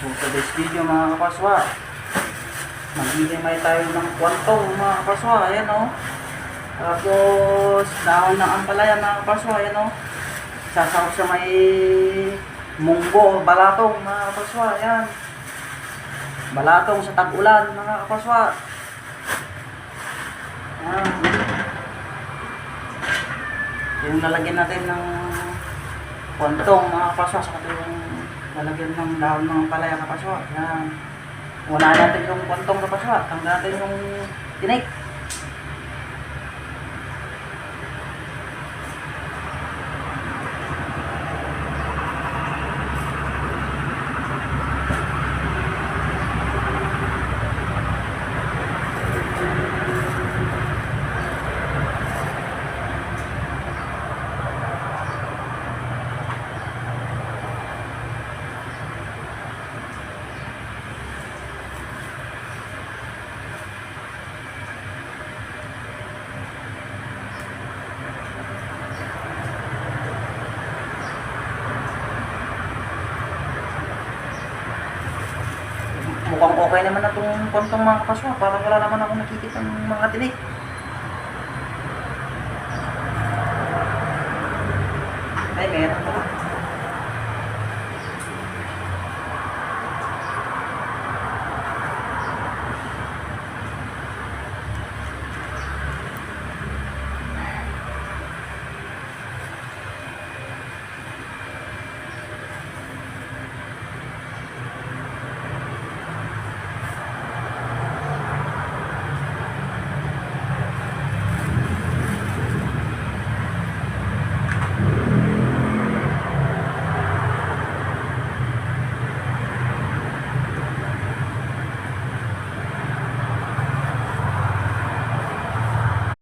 So sa this video mga kapaswa, maghihimay tayo ng kwantong mga kapaswa. Ayan o. Tapos dahon ng ampalaya mga kapaswa. Ayan o. Sasarap sa may munggo, balatong mga kapaswa. Ayan. Balatong sa tag-ulan mga kapaswa. Ayan. Yung lalagyan natin ng kwantong mga kapaswa. Saka ito yung lalagyan ng dahon ng ampalaya kapaswa. Ayan. Wala natin yung kwantong kapaswa. Tanggal natin yung tinik. Mukhang okay naman na itong kwantong mga kapaswa. Parang wala naman akong nakikita ng mga tinik.